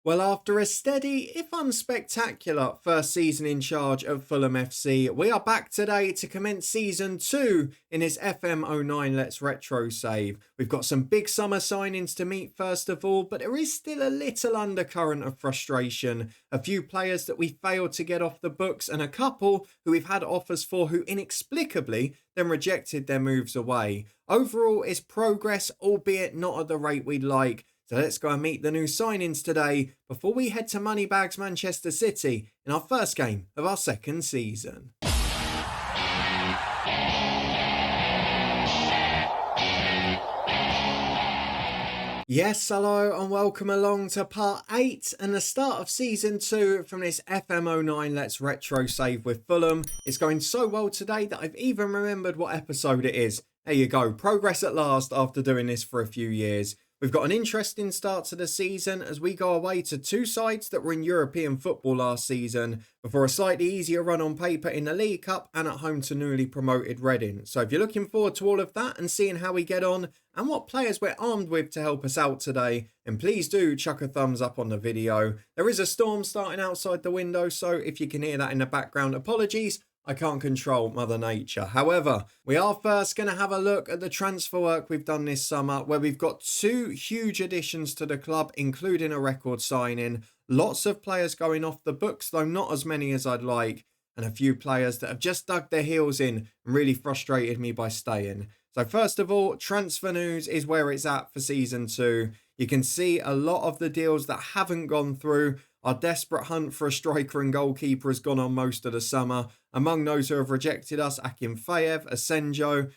Well, after a steady, if unspectacular, first season in charge of Fulham FC, we are back today to commence season 2 in this FM09 Let's Retro save. We've got some big summer signings to meet first of all, but there is still a little undercurrent of frustration. A few players that we failed to get off the books, and a couple who we've had offers for who inexplicably then rejected their moves away. Overall, it's progress, albeit not at the rate we'd like. So let's go and meet the new signings today before we head to Moneybags Manchester City in our first game of our second season. Yes, hello and welcome along to part 8 and the start of season 2 from this FM09 Let's Retro save with Fulham. It's going so well today that I've even remembered what episode it is. There you go, progress at last after doing this for a few years. We've got an interesting start to the season as we go away to two sides that were in European football last season before a slightly easier run on paper in the League Cup and at home to newly promoted Reading. So if you're looking forward to all of that and seeing how we get on and what players we're armed with to help us out today, then please do chuck a thumbs up on the video. There is a storm starting outside the window, so if you can hear that in the background, apologies. I can't control Mother Nature. However, we are first going to have a look at the transfer work we've done this summer, where we've got two huge additions to the club, including a record signing. Lots of players going off the books, though not as many as I'd like. And a few players that have just dug their heels in and really frustrated me by staying. So first of all, transfer news is where it's at for season 2. You can see a lot of the deals that haven't gone through. Our desperate hunt for a striker and goalkeeper has gone on most of the summer. Among those who have rejected us, Akinfeev, Asenjo,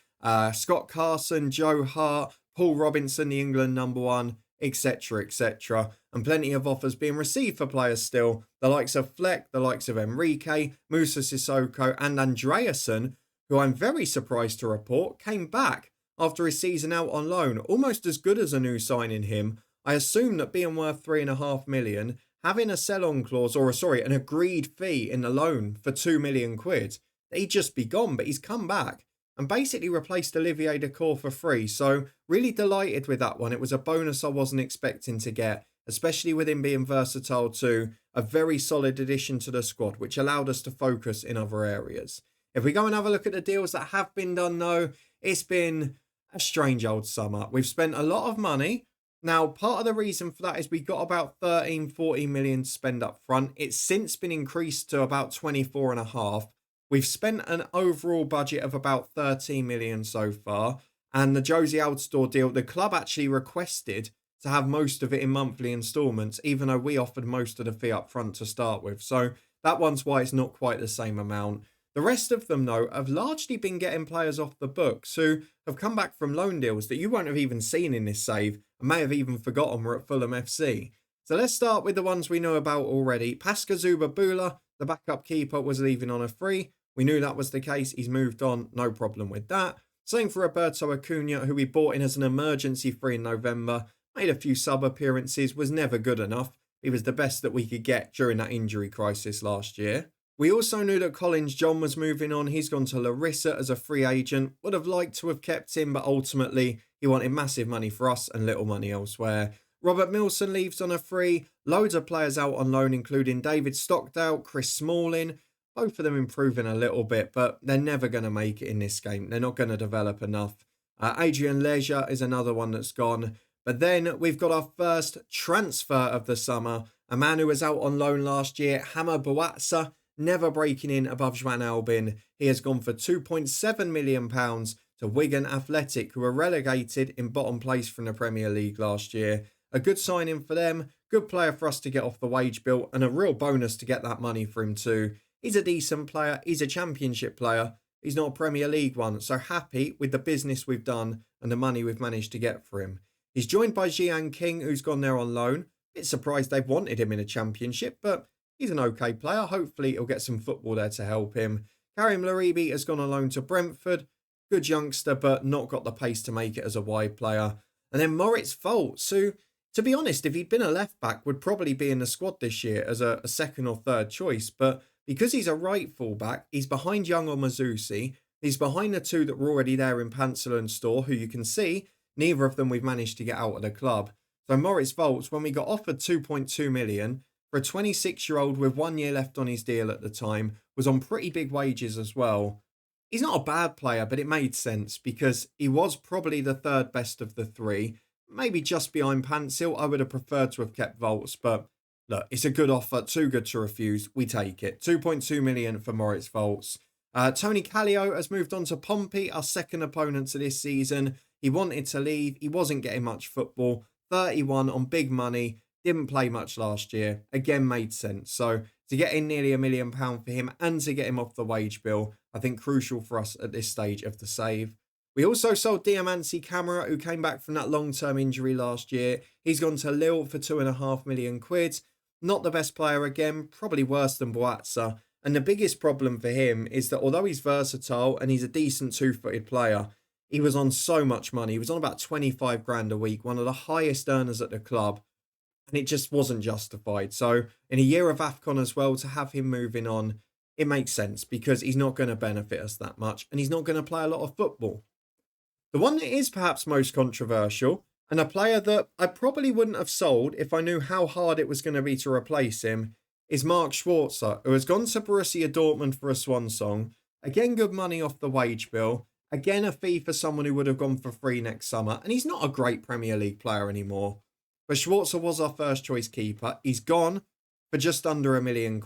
Scott Carson, Joe Hart, Paul Robinson, the England #1, etc, etc. And plenty of offers being received for players still. The likes of Fleck, the likes of Enrique, Musa Sissoko and Andreasen, who I'm very surprised to report, came back after his season out on loan. Almost as good as a new signing him. I assume that being worth £3.5 million, having a sell-on clause, an agreed fee in the loan for £2 million, he'd just be gone, but he's come back and basically replaced Olivier Dacour for free. So really delighted with that one. It was a bonus I wasn't expecting to get, especially with him being versatile too. A very solid addition to the squad, which allowed us to focus in other areas. If we go and have a look at the deals that have been done though, it's been a strange old summer. We've spent a lot of money. Now, part of the reason for that is we got about 13-14 million to spend up front. It's since been increased to about 24.5. We've spent an overall budget of about 13 million so far. And the Josie Altidore deal, the club actually requested to have most of it in monthly instalments, even though we offered most of the fee up front to start with. So that one's why it's not quite the same amount. The rest of them, though, have largely been getting players off the books who have come back from loan deals that you won't have even seen in this save and may have even forgotten were at Fulham FC. So let's start with the ones we know about already. Pascal Zubabula, the backup keeper, was leaving on a free. We knew that was the case. He's moved on. No problem with that. Same for Roberto Acuna, who we bought in as an emergency free in November. Made a few sub appearances, was never good enough. He was the best that we could get during that injury crisis last year. We also knew that Collins John was moving on. He's gone to Larissa as a free agent. Would have liked to have kept him, but ultimately he wanted massive money for us and little money elsewhere. Robert Milson leaves on a free. Loads of players out on loan, including David Stockdale, Chris Smalling. Both of them improving a little bit, but they're never going to make it in this game. They're not going to develop enough. Adrian Leisure is another one that's gone. But then we've got our first transfer of the summer. A man who was out on loan last year, Hammer Bouatsa, never breaking in above Joan Albin. He has gone for £2.7 million to Wigan Athletic, who were relegated in bottom place from the Premier League last year. A good signing for them, good player for us to get off the wage bill, and a real bonus to get that money for him too. He's a decent player, he's a championship player, he's not a Premier League one, so happy with the business we've done and the money we've managed to get for him. He's joined by Jian King, who's gone there on loan. Bit surprised they've wanted him in a championship, but he's an okay player. Hopefully he'll get some football there to help him. Karim Laribi has gone on loan to Brentford. Good youngster, but not got the pace to make it as a wide player. And then Moritz Foltz, who, to be honest, if he'd been a left back, would probably be in the squad this year as a second or third choice. But because he's a right fullback, he's behind Young or Mazusi. He's behind the two that were already there in Pansel and Store, who you can see, neither of them we've managed to get out of the club. So Moritz Volts, when we got offered 2.2 million for a 26-year-old with 1 year left on his deal at the time, was on pretty big wages as well. He's not a bad player, but it made sense because he was probably the third best of the three, maybe just behind Pansil. I would have preferred to have kept Volts, but look, it's a good offer, too good to refuse. We take it. 2.2 million for Moritz Volts. Tony Callio has moved on to Pompey, our second opponent to this season. He wanted to leave. He wasn't getting much football. 31 on big money. Didn't play much last year. Again, made sense. So to get in nearly £1 million for him and to get him off the wage bill, I think crucial for us at this stage of the save. We also sold Diamanti Camara, who came back from that long-term injury last year. He's gone to Lille for £2.5 million. Not the best player again, probably worse than Boatza. And the biggest problem for him is that although he's versatile and he's a decent two-footed player, he was on so much money. He was on about 25 grand a week, one of the highest earners at the club. And it just wasn't justified. So in a year of AFCON as well, to have him moving on, it makes sense because he's not going to benefit us that much and he's not going to play a lot of football. The one that is perhaps most controversial, and a player that I probably wouldn't have sold if I knew how hard it was going to be to replace him, is Mark Schwarzer, who has gone to Borussia Dortmund for a swan song. Again, good money off the wage bill. Again, a fee for someone who would have gone for free next summer. And he's not a great Premier League player anymore. But Schwarzer was our first choice keeper. He's gone for just under £1 million.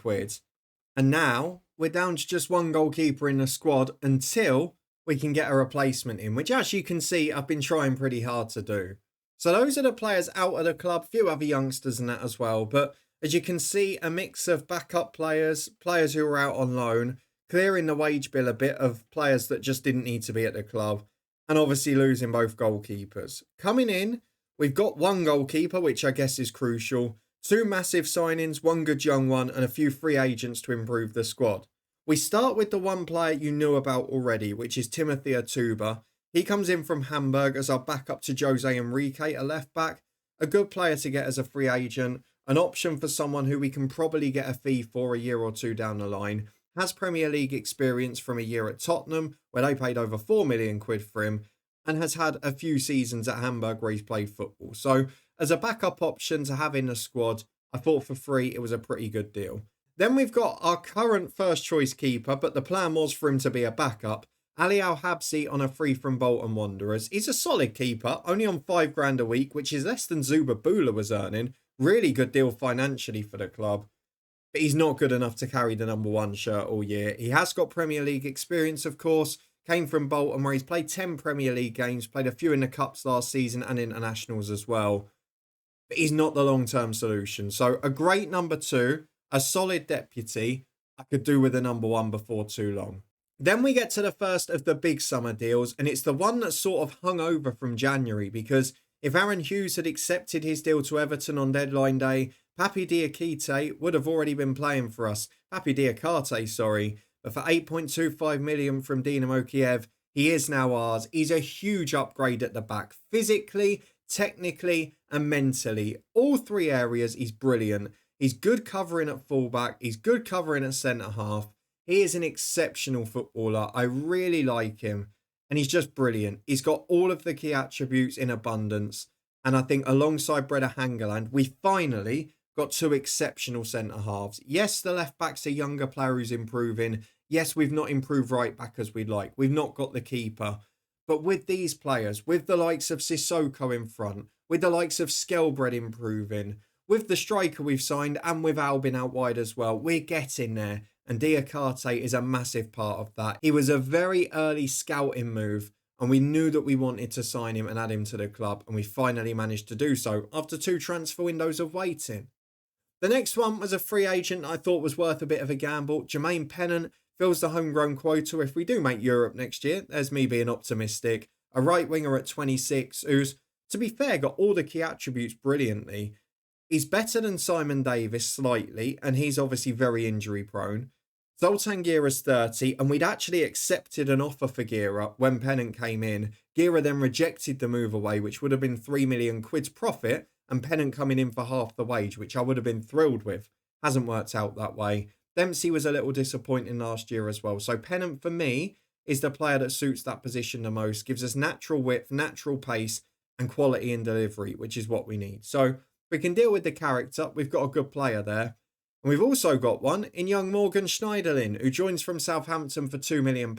And now we're down to just one goalkeeper in the squad until we can get a replacement in, which as you can see, I've been trying pretty hard to do. So those are the players out of the club, a few other youngsters and that as well. But as you can see, a mix of backup players, players who were out on loan, clearing the wage bill a bit of players that just didn't need to be at the club, and obviously losing both goalkeepers. Coming in, we've got one goalkeeper, which I guess is crucial, two massive signings, one good young one, and a few free agents to improve the squad. We start with the one player you knew about already, which is Timothy Atuba. He comes in from Hamburg as our backup to Jose Enrique, a left back, a good player to get as a free agent, an option for someone who we can probably get a fee for a year or two down the line, has Premier League experience from a year at Tottenham, where they paid over £4 million for him, and has had a few seasons at Hamburg where he's played football. So as a backup option to have in the squad, I thought for free it was a pretty good deal. Then we've got our current first choice keeper, but the plan was for him to be a backup, Ali Al-Habsi on a free from Bolton Wanderers. He's a solid keeper, only on £5 grand a week, which is less than Zuba Bula was earning. Really good deal financially for the club. But he's not good enough to carry the number one shirt all year. He has got Premier League experience, of course. Came from Bolton, where he's played 10 Premier League games, played a few in the Cups last season and internationals as well. But he's not the long-term solution. So a great number two, a solid deputy. I could do with a number one before too long. Then we get to the first of the big summer deals, and it's the one that sort of hung over from January, because if Aaron Hughes had accepted his deal to Everton on deadline day, Papi Diakite would have already been playing for us. Papi Diakite, sorry. But for 8.25 million from Dinamo Kiev, he is now ours. He's a huge upgrade at the back. Physically, technically, and mentally. All three areas, he's brilliant. He's good covering at fullback. He's good covering at centre-half. He is an exceptional footballer. I really like him. And he's just brilliant. He's got all of the key attributes in abundance. And I think alongside Breda Hangeland, we finally got two exceptional centre-halves. Yes, the left-back's a younger player who's improving. Yes, we've not improved right-back as we'd like. We've not got the keeper. But with these players, with the likes of Sissoko in front, with the likes of Skelbred improving, with the striker we've signed, and with Albin out wide as well, we're getting there. And Diakite is a massive part of that. He was a very early scouting move, and we knew that we wanted to sign him and add him to the club, and we finally managed to do so after 2 transfer windows of waiting. The next one was a free agent I thought was worth a bit of a gamble. Jermaine Pennant fills the homegrown quota if we do make Europe next year. There's me being optimistic. A right winger at 26 who's, to be fair, got all the key attributes brilliantly. He's better than Simon Davis slightly, and he's obviously very injury prone. Zoltan Gira's 30, and we'd actually accepted an offer for Gira when Pennant came in. Gira then rejected the move away, which would have been £3 million profit, and Pennant coming in for half the wage, which I would have been thrilled with. Hasn't worked out that way. Dempsey was a little disappointing last year as well. So Pennant, for me, is the player that suits that position the most. Gives us natural width, natural pace, and quality in delivery, which is what we need. So we can deal with the character. We've got a good player there. And we've also got one in young Morgan Schneiderlin, who joins from Southampton for £2 million.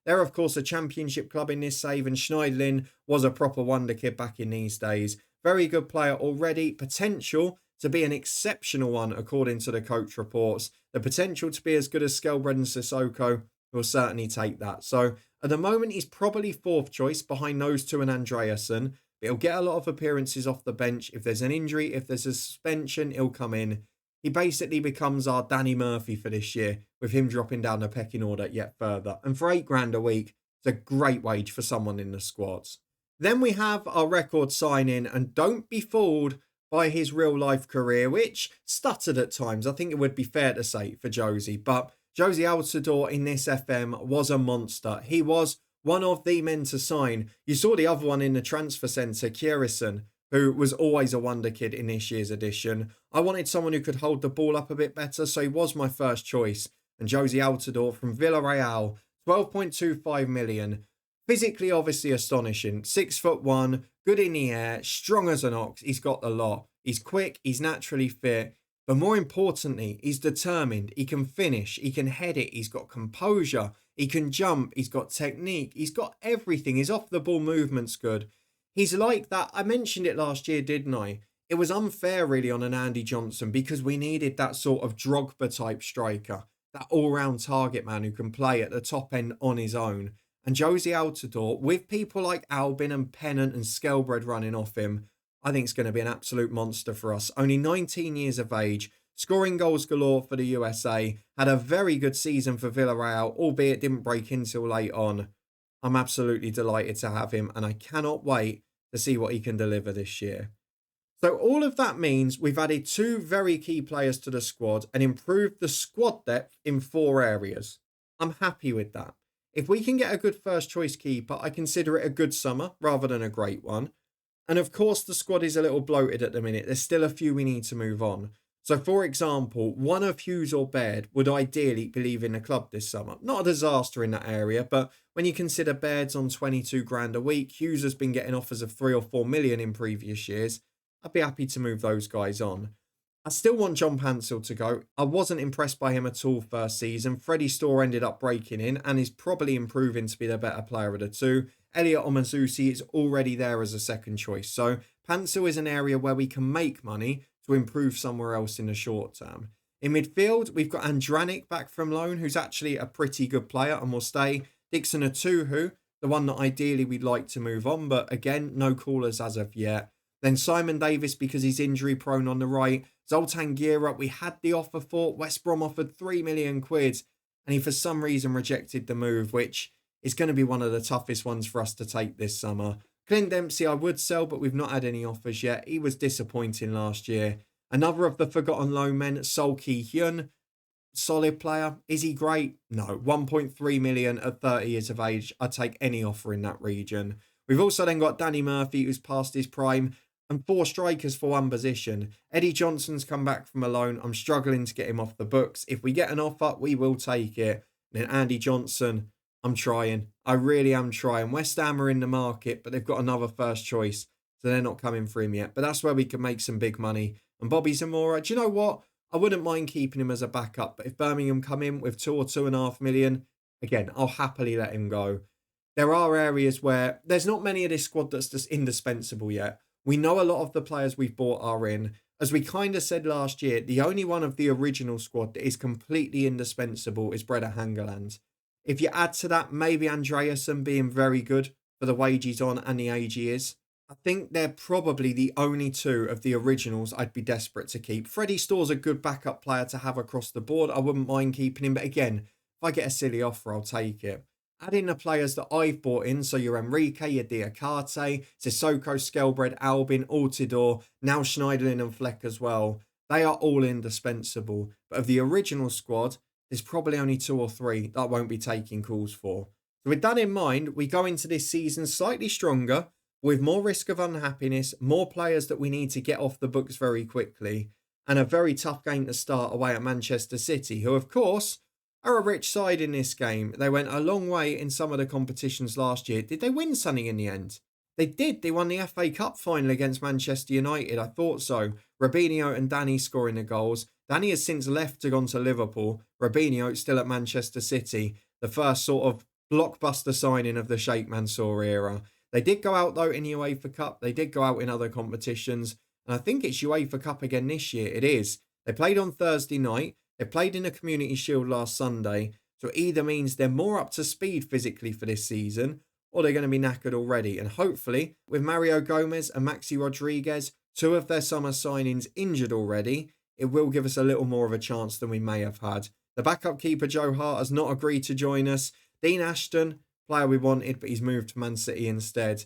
They're, of course, a championship club in this save, and Schneiderlin was a proper wonder kid back in these days. Very good player already. Potential to be an exceptional one, according to the coach reports. The potential to be as good as Skelbred and Sissoko will certainly take that. So at the moment, he's probably fourth choice behind those two and Andreasen. But he'll get a lot of appearances off the bench. If there's an injury, if there's a suspension, he'll come in. He basically becomes our Danny Murphy for this year, with him dropping down the pecking order yet further. And for £8 a week, it's a great wage for someone in the squads. Then we have our record signing, and don't be fooled by his real life career, which stuttered at times. I think it would be fair to say for Josie, but Josie Altidore in this FM was a monster. He was one of the men to sign. You saw the other one in the transfer centre, Kierison, who was always a wonder kid in this year's edition. I wanted someone who could hold the ball up a bit better, so he was my first choice. And Josie Altidore from Villarreal, 12.25 million. Physically, obviously astonishing. 6'1", good in the air, strong as an ox. He's got the lot. He's quick, he's naturally fit. But more importantly, he's determined. He can finish, he can head it, he's got composure, he can jump, he's got technique, he's got everything. His off-the-ball movement's good. He's like that. I mentioned it last year, didn't I? It was unfair, really, on an Andy Johnson because we needed that sort of Drogba-type striker, that all-round target man who can play at the top end on his own. And Josie Altidore, with people like Albin and Pennant and Skelbred running off him, I think it's going to be an absolute monster for us. Only 19 years of age, scoring goals galore for the USA, had a very good season for Villarreal, albeit didn't break in till late on. I'm absolutely delighted to have him, and I cannot wait to see what he can deliver this year. So all of that means we've added two very key players to the squad and improved the squad depth in 4 areas. I'm happy with that. If we can get a good first choice keeper, I consider it a good summer rather than a great one. And of course, the squad is a little bloated at the minute. There's still a few we need to move on. So, for example, one of Hughes or Baird would ideally be leaving the club this summer. Not a disaster in that area, but when you consider Baird's on 22 grand a week, Hughes has been getting offers of 3 or 4 million in previous years. I'd be happy to move those guys on. I still want John Pansel to go. I wasn't impressed by him at all first season. Freddie Storr ended up breaking in and is probably improving to be the better player of the two. Elliot Omazusi is already there as a second choice. So Pansel is an area where we can make money to improve somewhere else in the short term. In midfield, we've got Andranik back from loan, who's actually a pretty good player and will stay. Dixon Atuhu, the one that ideally we'd like to move on, but again, no callers as of yet. Then Simon Davis, because he's injury prone on the right. Zoltan Gira, we had the offer for. West Brom offered 3 million quid, and he for some reason rejected the move, which is going to be one of the toughest ones for us to take this summer. Clint Dempsey I would sell, but we've not had any offers yet. He was disappointing last year. Another of the forgotten loan men, Sol Ki-hyun. Solid player. Is he great? No. 1.3 million at 30 years of age. I'd take any offer in that region. We've also then got Danny Murphy, who's past his prime, and 4 strikers for one position. Eddie Johnson's come back from a loan. I'm struggling to get him off the books. If we get an offer, we will take it. And then Andy Johnson, I'm trying. I really am trying. West Ham are in the market, but they've got another first choice, so they're not coming for him yet. But that's where we can make some big money. And Bobby Zamora, do you know what? I wouldn't mind keeping him as a backup, but if Birmingham come in with 2 or 2.5 million, again, I'll happily let him go. There are areas where there's not many of this squad that's just indispensable yet. We know a lot of the players we've bought are in. As we kind of said last year, the only one of the original squad that is completely indispensable is Breda Hangeland. If you add to that, maybe Andreasen being very good for the wage he's on and the age he is, I think they're probably the only 2 of the originals I'd be desperate to keep. Freddie Storr's a good backup player to have across the board. I wouldn't mind keeping him, but again, if I get a silly offer, I'll take it. Add in the players that I've bought in, so your Enrique, your Diakate, Sissoko, Skelbred, Albin, Altidore, now Schneiderlin and Fleck as well. They are all indispensable. But of the original squad, there's probably only 2 or 3 that I won't be taking calls for. So with that in mind, we go into this season slightly stronger, with more risk of unhappiness, more players that we need to get off the books very quickly, and a very tough game to start away at Manchester City, who of course are a rich side in this game. They went a long way in some of the competitions last year. Did they win something in the end? They did. They won the FA Cup final against Manchester United. I thought so. Robinho and Danny scoring the goals. Danny has since left to gone to Liverpool. Robinho still at Manchester City. The first sort of blockbuster signing of the Sheikh Mansour era. They did go out though in the UEFA Cup. They did go out in other competitions. And I think it's UEFA Cup again this year. It is. They played on Thursday night. They played in the Community Shield last Sunday. So it either means they're more up to speed physically for this season, or they're going to be knackered already. And hopefully, with Mario Gomez and Maxi Rodriguez, two of their summer signings injured already, it will give us a little more of a chance than we may have had. The backup keeper, Joe Hart, has not agreed to join us. Dean Ashton, player we wanted, but he's moved to Man City instead.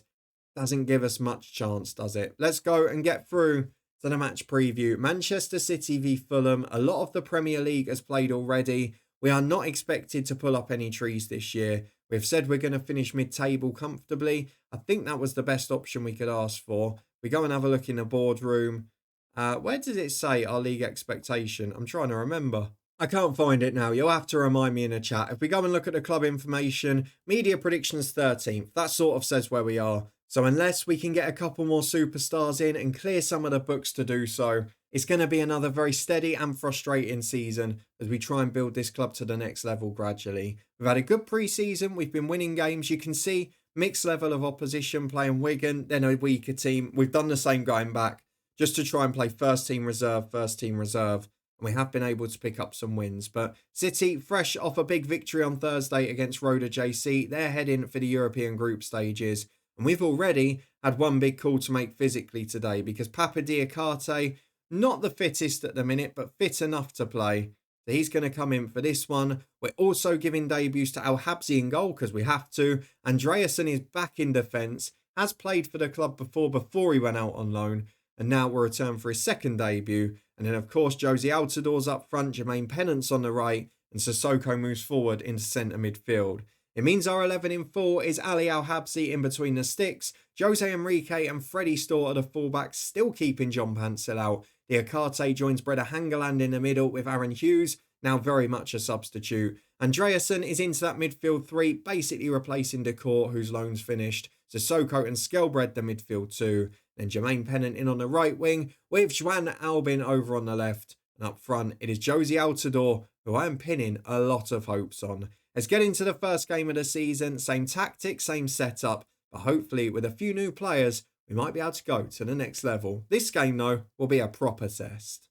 Doesn't give us much chance, does it? Let's go and get through to the match preview. Manchester City v Fulham. A lot of the Premier League has played already. We are not expected to pull up any trees this year. We've said we're going to finish mid-table comfortably. I think that was the best option we could ask for. We go and have a look in the boardroom. Where does it say our league expectation? I'm trying to remember. I can't find it now. You'll have to remind me in the chat. If we go and look at the club information, media predictions 13th. That sort of says where we are. So unless we can get a couple more superstars in and clear some of the books to do so, it's going to be another very steady and frustrating season as we try and build this club to the next level gradually. We've had a good pre-season. We've been winning games. You can see mixed level of opposition playing Wigan, then a weaker team. We've done the same going back just to try and play first team reserve. And we have been able to pick up some wins. But City, fresh off a big victory on Thursday against Roda JC, they're heading for the European group stages. And we've already had one big call to make physically today because Papa Diakate, not the fittest at the minute, but fit enough to play. So he's going to come in for this one. We're also giving debuts to Al Habsi in goal because we have to. Andreasen is back in defence, has played for the club before he went out on loan. And now we'll return for his second debut. And then, of course, Josie Altidor's up front, Jermaine Pennant's on the right, and Sissoko moves forward into centre midfield. It means our 11 in full is Ali Al-Habsi in between the sticks, Jose Enrique and Freddie Storr at the fullbacks, still keeping John Pansel out. Diakate joins Breda Hangeland in the middle with Aaron Hughes, now very much a substitute. Andreasen is into that midfield three, basically replacing Decor, whose loan's finished. Sissoko and Skelbred the midfield two. Then Jermaine Pennant in on the right wing, with Juan Albin over on the left. And up front, it is Josie Altidore, who I am pinning a lot of hopes on. Let's get into the first game of the season. Same tactics, same setup, but hopefully with a few new players, we might be able to go to the next level. This game, though, will be a proper test.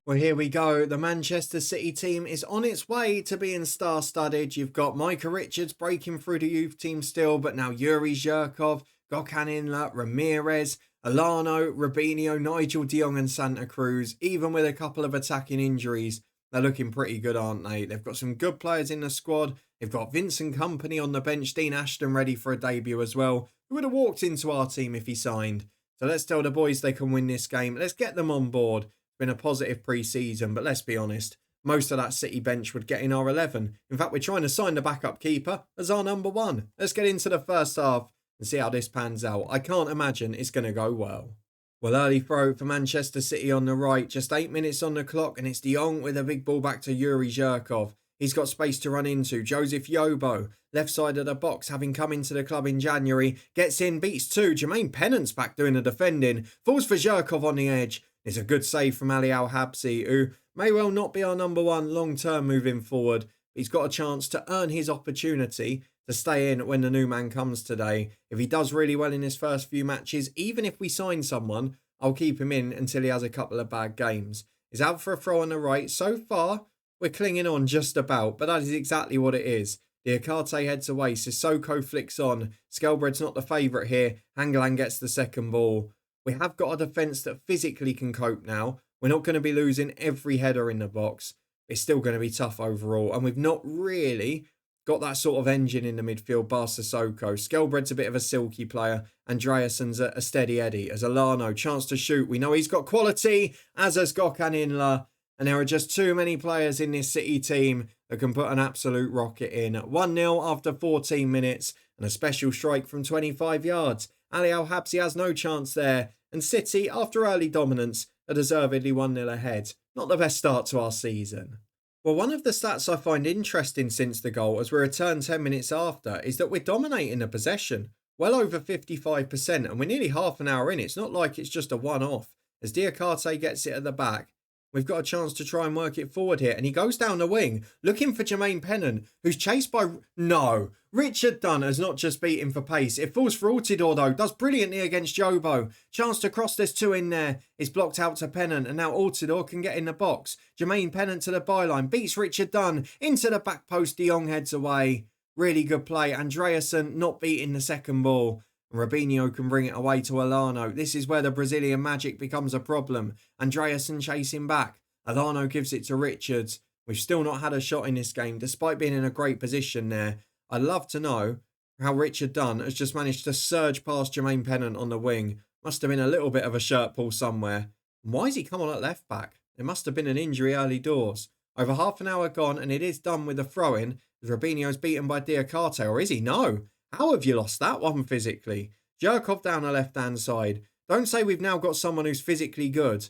Well, here we go. The Manchester City team is on its way to being star-studded. You've got Micah Richards breaking through the youth team still, but now Yuri Zhirkov, Gökhan Inler, Ramirez, Alano, Robinho, Nigel de Jong and Santa Cruz. Even with a couple of attacking injuries, they're looking pretty good, aren't they? They've got some good players in the squad. They've got Vincent Kompany on the bench, Dean Ashton ready for a debut as well, who would have walked into our team if he signed. So let's tell the boys they can win this game. Let's get them on board. Been a positive pre-season, but let's be honest, most of that City bench would get in our 11. In fact, we're trying to sign the backup keeper as our number one. Let's get into the first half and see how this pans out. I can't imagine it's going to go well. Well, early throw for Manchester City on the right, just 8 minutes on the clock, and it's de Jong with a big ball back to Yuri Zhirkov. He's got space to run into. Joseph Yobo, left side of the box, having come into the club in January, gets in, beats two. Jermaine Pennant's back doing the defending, falls for Zhirkov on the edge. It's a good save from Ali Al-Habsi, who may well not be our number one long-term moving forward. He's got a chance to earn his opportunity to stay in when the new man comes today. If he does really well in his first few matches, even if we sign someone, I'll keep him in until he has a couple of bad games. He's out for a throw on the right. So far, we're clinging on just about, but that is exactly what it is. Diakate heads away, Sissoko flicks on. Skelbred's not the favourite here. Hangeland gets the second ball. We have got a defence that physically can cope now. We're not going to be losing every header in the box. It's still going to be tough overall. And we've not really got that sort of engine in the midfield, bar Sissoko. Skelbred's a bit of a silky player. Andreasen's a steady Eddie. As Alano, chance to shoot. We know he's got quality, as has Gökhan Inler. And there are just too many players in this City team that can put an absolute rocket in. 1-0 after 14 minutes. And a special strike from 25 yards. Ali Al-Habsi has no chance there, and City, after early dominance, are deservedly 1-0 ahead. Not the best start to our season. Well, one of the stats I find interesting since the goal, as we return 10 minutes after, is that we're dominating the possession. Well over 55%, and we're nearly half an hour in. It's not like it's just a one off. As Diakate gets it at the back, we've got a chance to try and work it forward here. And he goes down the wing, looking for Jermaine Pennant, who's chased by. No! Richard Dunn has not just beat him for pace. It falls for Altidore, though. Does brilliantly against Jobo. Chance to cross, there's two in there. It's blocked out to Pennant, and now Altidore can get in the box. Jermaine Pennant to the byline. Beats Richard Dunn. Into the back post. De Jong heads away. Really good play. Andreasen not beating the second ball. And Robinho can bring it away to Alano. This is where the Brazilian magic becomes a problem. Andreasen chasing back. Alano gives it to Richards. We've still not had a shot in this game, despite being in a great position there. I'd love to know how Richard Dunn has just managed to surge past Jermaine Pennant on the wing. Must have been a little bit of a shirt pull somewhere. And why has he come on at left back? There must have been an injury early doors. Over half an hour gone, and it is done with a throw-in. As Robinho's beaten by Diakate, or is he? No. How have you lost that one physically? Jerkov down the left-hand side. Don't say we've now got someone who's physically good,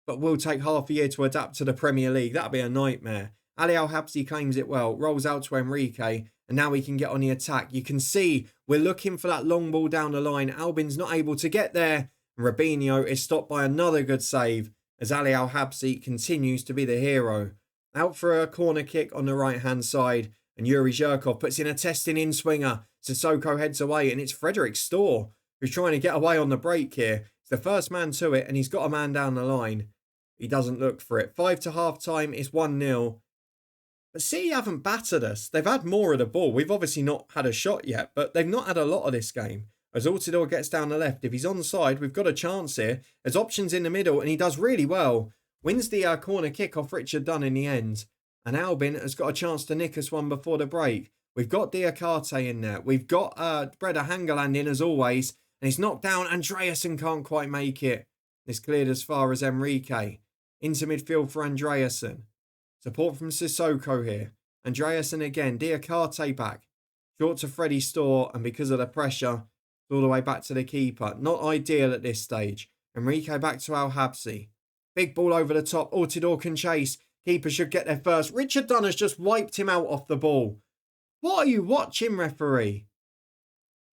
but will take half a year to adapt to the Premier League. That'd be a nightmare. Ali Al-Habsi claims it well, rolls out to Enrique, and now we can get on the attack. You can see we're looking for that long ball down the line. Albin's not able to get there. And Robinho is stopped by another good save as Ali Al-Habsi continues to be the hero. Out for a corner kick on the right-hand side, and Yuri Zhirkov puts in a testing in-swinger. Sissoko heads away, and it's Frederick Storr who's trying to get away on the break here. He's the first man to it, and he's got a man down the line. He doesn't look for it. 5 to half-time, it's 1-0. But City haven't battered us. They've had more of the ball. We've obviously not had a shot yet, but they've not had a lot of this game. As Altidore gets down the left, if he's onside, we've got a chance here. There's options in the middle, and he does really well. Wins the corner kick off Richard Dunn in the end. And Albin has got a chance to nick us one before the break. We've got Diakate in there. We've got Breda Hangeland in as always. And he's knocked down. Andreasen can't quite make it. It's cleared as far as Enrique. Into midfield for Andreasen. Support from Sissoko here. Andreasen again. Diakate back. Short to Freddie Storr. And because of the pressure, all the way back to the keeper. Not ideal at this stage. Enrique back to Al-Habsi. Big ball over the top. Altidore can chase. Keeper should get there first. Richard Dunn has just wiped him out off the ball. What are you watching, referee?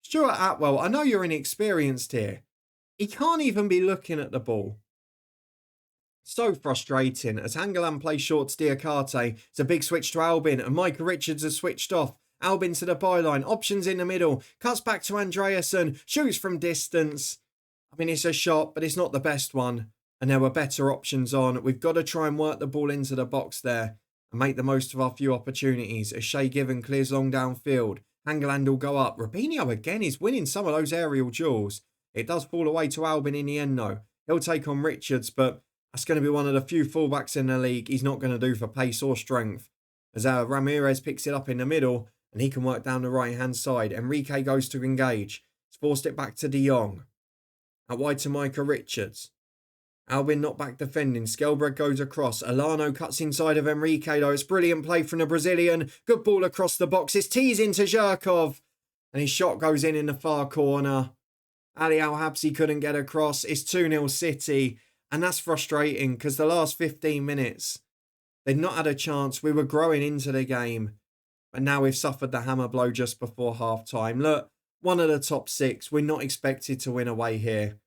Stuart Atwell, I know you're inexperienced here. He can't even be looking at the ball. So frustrating as Hangeland plays short to Diakate. It's a big switch to Albin and Micah Richards has switched off. Albin to the byline. Options in the middle. Cuts back to Andreasen. Shoots from distance. I mean, it's a shot, but it's not the best one. And there were better options on. We've got to try and work the ball into the box there and make the most of our few opportunities. As Shea Given clears long downfield. Hangeland will go up. Robinho again is winning some of those aerial duels. It does fall away to Albin in the end though. He'll take on Richards, but that's going to be one of the few fullbacks in the league he's not going to do for pace or strength. As Ramirez picks it up in the middle and he can work down the right hand side. Enrique goes to engage. He's forced it back to De Jong. Out wide to Micah Richards. Albin not back defending. Skelbreg goes across. Alano cuts inside of Enrique though. It's brilliant play from the Brazilian. Good ball across the box. It's teasing to Zhirkov. And his shot goes in the far corner. Ali Al-Habsi couldn't get across. It's 2-0 City. And that's frustrating because the last 15 minutes, they'd not had a chance. We were growing into the game. But now we've suffered the hammer blow just before half-time. Look, one of the top 6. We're not expected to win away here.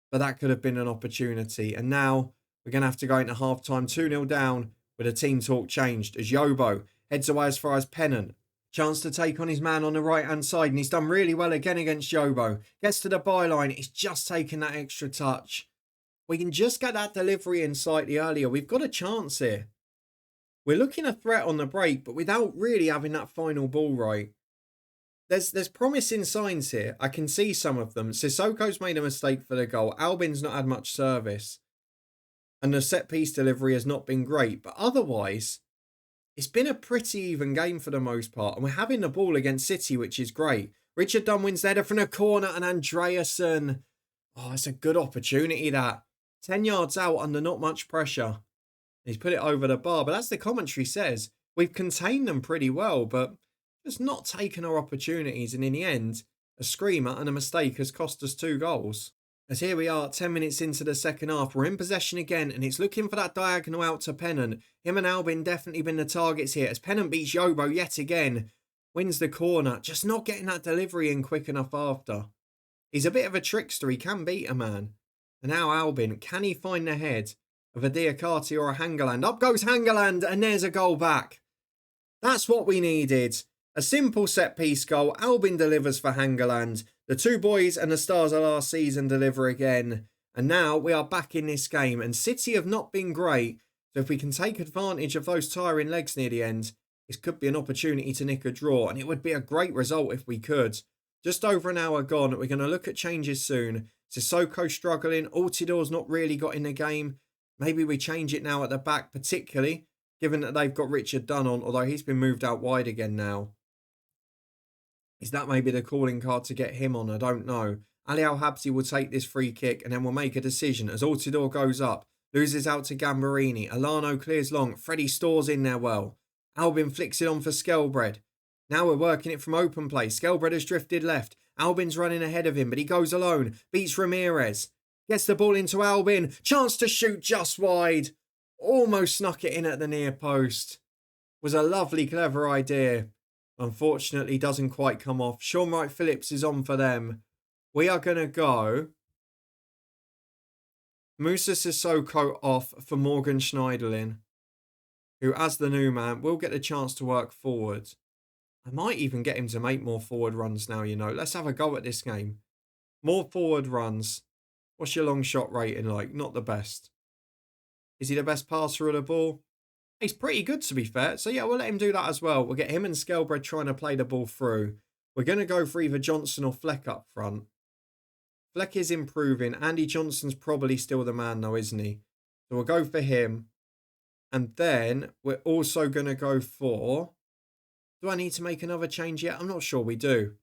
But that could have been an opportunity. And now we're going to have to go into half-time 2-0 down with a team talk changed as Jobo heads away as far as Pennant. Chance to take on his man on the right-hand side. And he's done really well again against Jobo. Gets to the byline. He's just taken that extra touch. We can just get that delivery in slightly earlier. We've got a chance here. We're looking a threat on the break, but without really having that final ball right. There's promising signs here. I can see some of them. Sissoko's made a mistake for the goal. Albin's not had much service. And the set-piece delivery has not been great. But otherwise, it's been a pretty even game for the most part. And we're having the ball against City, which is great. Richard Dunn wins the header from the corner. And Andreasen. Oh, it's a good opportunity, that. 10 yards out under not much pressure. He's put it over the bar. But as the commentary says, we've contained them pretty well. But just not taken our opportunities, and in the end, a screamer and a mistake has cost us 2 goals. As here we are, 10 minutes into the second half. We're in possession again, and it's looking for that diagonal out to Pennant. Him and Albin definitely been the targets here, as Pennant beats Yobo yet again. Wins the corner, just not getting that delivery in quick enough after. He's a bit of a trickster, he can beat a man. And now Albin, can he find the head of a Diakate or a Hangeland? Up goes Hangeland, and there's a goal back. That's what we needed. A simple set-piece goal. Albin delivers for Hangeland. The two boys and the stars of last season deliver again. And now we are back in this game. And City have not been great. So if we can take advantage of those tiring legs near the end, this could be an opportunity to nick a draw. And it would be a great result if we could. Just over an hour gone. We're going to look at changes soon. Sissoko struggling. Altidor's not really got in the game. Maybe we change it now at the back, particularly given that they've got Richard Dunn on, although he's been moved out wide again now. Is that maybe the calling card to get him on? I don't know. Ali Al-Habsi will take this free kick and then we'll make a decision as Altidore goes up. Loses out to Gambarini. Alano clears long. Freddie Stores in there well. Albin flicks it on for Skelbred. Now we're working it from open play. Skelbred has drifted left. Albin's running ahead of him, but he goes alone. Beats Ramirez. Gets the ball into Albin. Chance to shoot just wide. Almost snuck it in at the near post. Was a lovely, clever idea. Unfortunately, doesn't quite come off. Sean Wright Phillips is on for them. We are going to go Musa Sissoko off for Morgan Schneiderlin, who, as the new man, will get the chance to work forward. I might even get him to make more forward runs now, you know. Let's have a go at this game. More forward runs. What's your long shot rating like? Not the best. Is he the best passer of the ball? He's pretty good, to be fair. So, yeah, we'll let him do that as well. We'll get him and Skelbred trying to play the ball through. We're going to go for either Johnson or Fleck up front. Fleck is improving. Andy Johnson's probably still the man, though, isn't he? So, we'll go for him. And then we're also going to go for... Do I need to make another change yet? I'm not sure we do.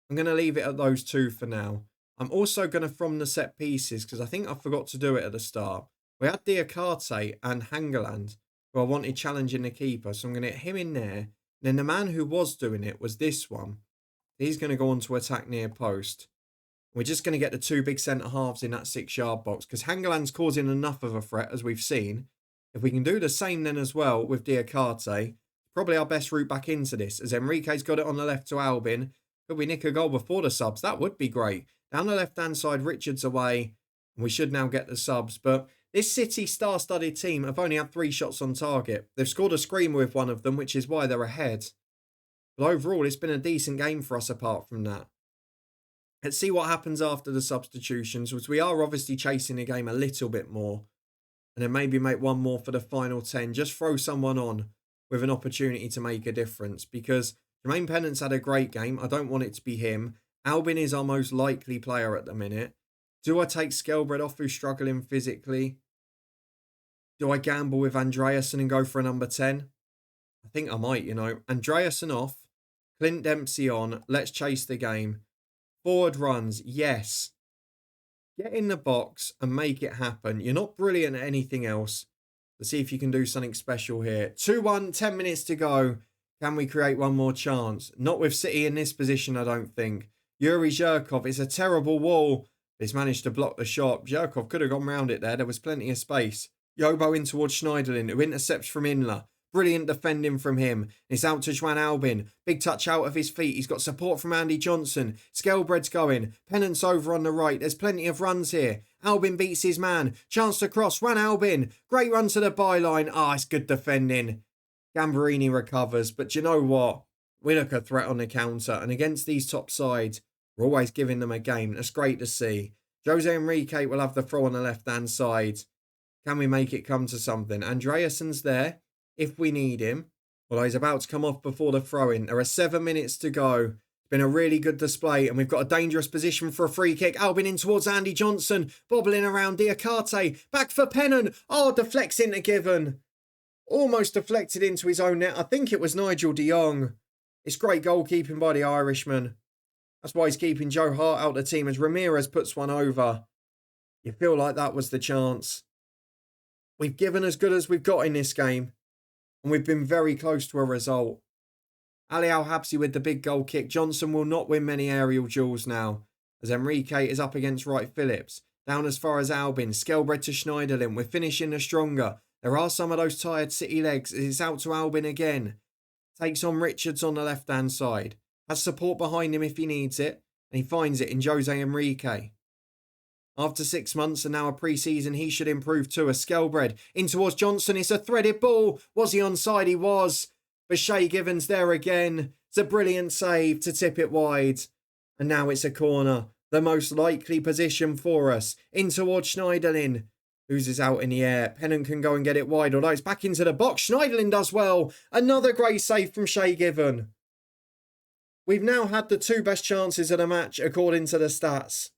I'm going to leave it at those two for now. I'm also going to from the set pieces, because I think I forgot to do it at the start. We had Diakate and Hangeland, who I wanted challenging the keeper. So I'm going to get him in there. And then the man who was doing it was this one. He's going to go on to attack near post. We're just going to get the two big centre-halves in that 6-yard box, because Hangeland's causing enough of a threat, as we've seen. If we can do the same then as well with Diakate, probably our best route back into this, as Enrique's got it on the left to Albin. Could we nick a goal before the subs? That would be great. Down the left-hand side, Richard's away. And we should now get the subs. But this City star-studded team have only had 3 shots on target. They've scored a screamer with one of them, which is why they're ahead. But overall, it's been a decent game for us apart from that. Let's see what happens after the substitutions, which we are obviously chasing the game a little bit more. And then maybe make one more for the final 10. Just throw someone on with an opportunity to make a difference, because Jermaine Pennant's had a great game. I don't want it to be him. Albin is our most likely player at the minute. Do I take Skelbred off, who's struggling physically? Do I gamble with Andreasen and go for a number 10? I think I might, you know. Andreasen off. Clint Dempsey on. Let's chase the game. Forward runs. Yes. Get in the box and make it happen. You're not brilliant at anything else. Let's see if you can do something special here. 2-1, 10 minutes to go. Can we create one more chance? Not with City in this position, I don't think. Yuri Zhirkov, it's a terrible wall. He's managed to block the shot. Zhirkov could have gone round it there. There was plenty of space. Yobo in towards Schneiderlin, who intercepts from Inler. Brilliant defending from him. It's out to Juan Albin. Big touch out of his feet. He's got support from Andy Johnson. Skelbred's going. Pennant's over on the right. There's plenty of runs here. Albin beats his man. Chance to cross. Juan Albin. Great run to the byline. It's good defending. Gambarini recovers. But you know what? We look a threat on the counter. And against these top sides, we're always giving them a game. That's great to see. Jose Enrique will have the throw on the left-hand side. Can we make it come to something? Andreasen's there if we need him. Although he's about to come off before the throw-in. There are 7 minutes to go. It's been a really good display. And we've got a dangerous position for a free kick. Albin in towards Andy Johnson. Bobbling around Diakate. Back for Pennant. Deflects into Given. Almost deflected into his own net. I think it was Nigel de Jong. It's great goalkeeping by the Irishman. That's why he's keeping Joe Hart out of the team as Ramirez puts one over. You feel like that was the chance. We've given as good as we've got in this game. And we've been very close to a result. Ali Al-Habsi with the big goal kick. Johnson will not win many aerial duels now. as Enrique is up against Wright Phillips. Down as far as Albin. Skelbred to Schneiderlin. We're finishing the stronger. There are some of those tired City legs. It's out to Albin again. Takes on Richards on the left-hand side. Has support behind him if he needs it. And he finds it in Jose Enrique. After 6 months and now a pre-season, he should improve too. A Skelbred in towards Johnson. It's a threaded ball. Was he onside? He was. But Shay Givens there again. It's a brilliant save to tip it wide. And now it's a corner. The most likely position for us. In towards Schneiderlin. Who's out in the air. Pennant can go and get it wide. Although it's back into the box. Schneiderlin does well. Another great save from Shay Given. We've now had the 2 best chances of the match according to the stats.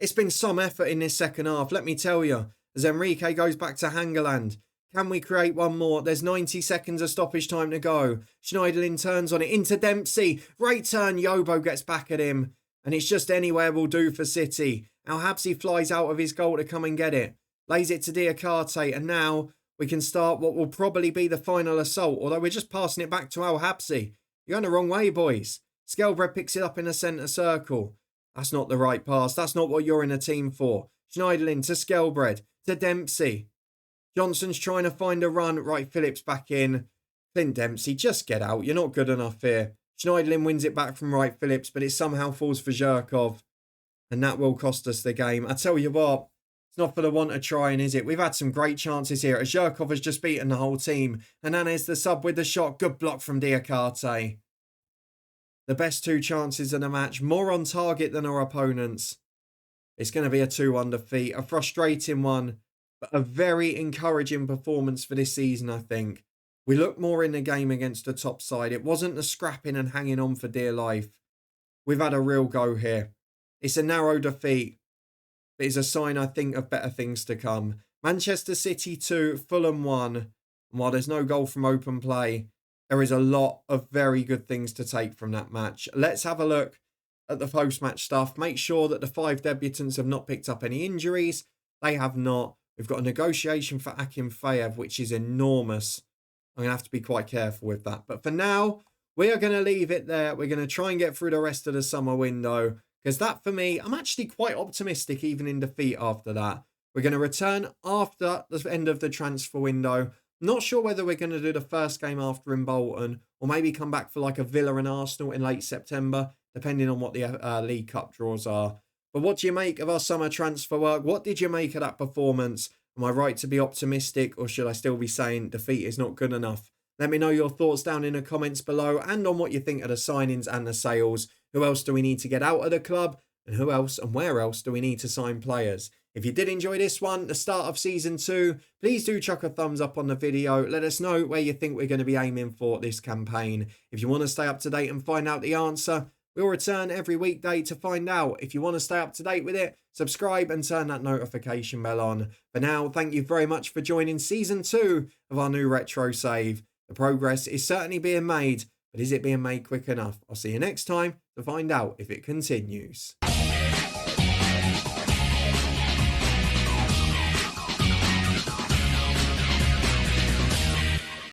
It's been some effort in this second half, let me tell you. As Enrique goes back to Hangeland. Can we create one more? There's 90 seconds of stoppage time to go. Schneiderlin turns on it into Dempsey. Great turn. Yobo gets back at him. And it's just anywhere will do for City. Al Habsi flies out of his goal to come and get it. Lays it to Diakate. And now we can start what will probably be the final assault. Although we're just passing it back to Al Habsi. You're going the wrong way, boys. Skelbred picks it up in the centre circle. That's not the right pass. That's not what you're in a team for. Schneiderlin to Skelbred. To Dempsey. Johnson's trying to find a run. Right, Phillips back in. Clint Dempsey, just get out. You're not good enough here. Schneiderlin wins it back from Wright Phillips, but it somehow falls for Zhirkov. And that will cost us the game. I tell you what, it's not for the want of trying, is it? We've had some great chances here. As Zhirkov has just beaten the whole team. Hernandez the sub with the shot. Good block from Diakate. The best 2 chances in the match. More on target than our opponents. It's going to be a 2-1 defeat. A frustrating one. But a very encouraging performance for this season, I think. We looked more in the game against the top side. It wasn't the scrapping and hanging on for dear life. We've had a real go here. It's a narrow defeat. But it's a sign, I think, of better things to come. Manchester City 2, Fulham 1. And while there's no goal from open play, there is a lot of very good things to take from that match. Let's have a look at the post-match stuff. Make sure that the 5 debutants have not picked up any injuries. They have not. We've got a negotiation for Akim Fayev, which is enormous. I'm going to have to be quite careful with that. But for now, we are going to leave it there. We're going to try and get through the rest of the summer window. Because that, for me, I'm actually quite optimistic even in defeat after that. We're going to return after the end of the transfer window. Not sure whether we're going to do the first game after in Bolton. Or maybe come back for like a Villa and Arsenal in late September. Depending on what the League Cup draws are. But what do you make of our summer transfer work? What did you make of that performance? Am I right to be optimistic, or should I still be saying defeat is not good enough? Let me know your thoughts down in the comments below and on what you think of the signings and the sales. Who else do we need to get out of the club? And who else and where else do we need to sign players? If you did enjoy this one, the start of season 2, please do chuck a thumbs up on the video. Let us know where you think we're going to be aiming for this campaign. If you want to stay up to date and find out the answer, we'll return every weekday to find out. If you want to stay up to date with it, subscribe and turn that notification bell on. For now, thank you very much for joining season 2 of our new retro save. The progress is certainly being made, but is it being made quick enough? I'll see you next time to find out if it continues.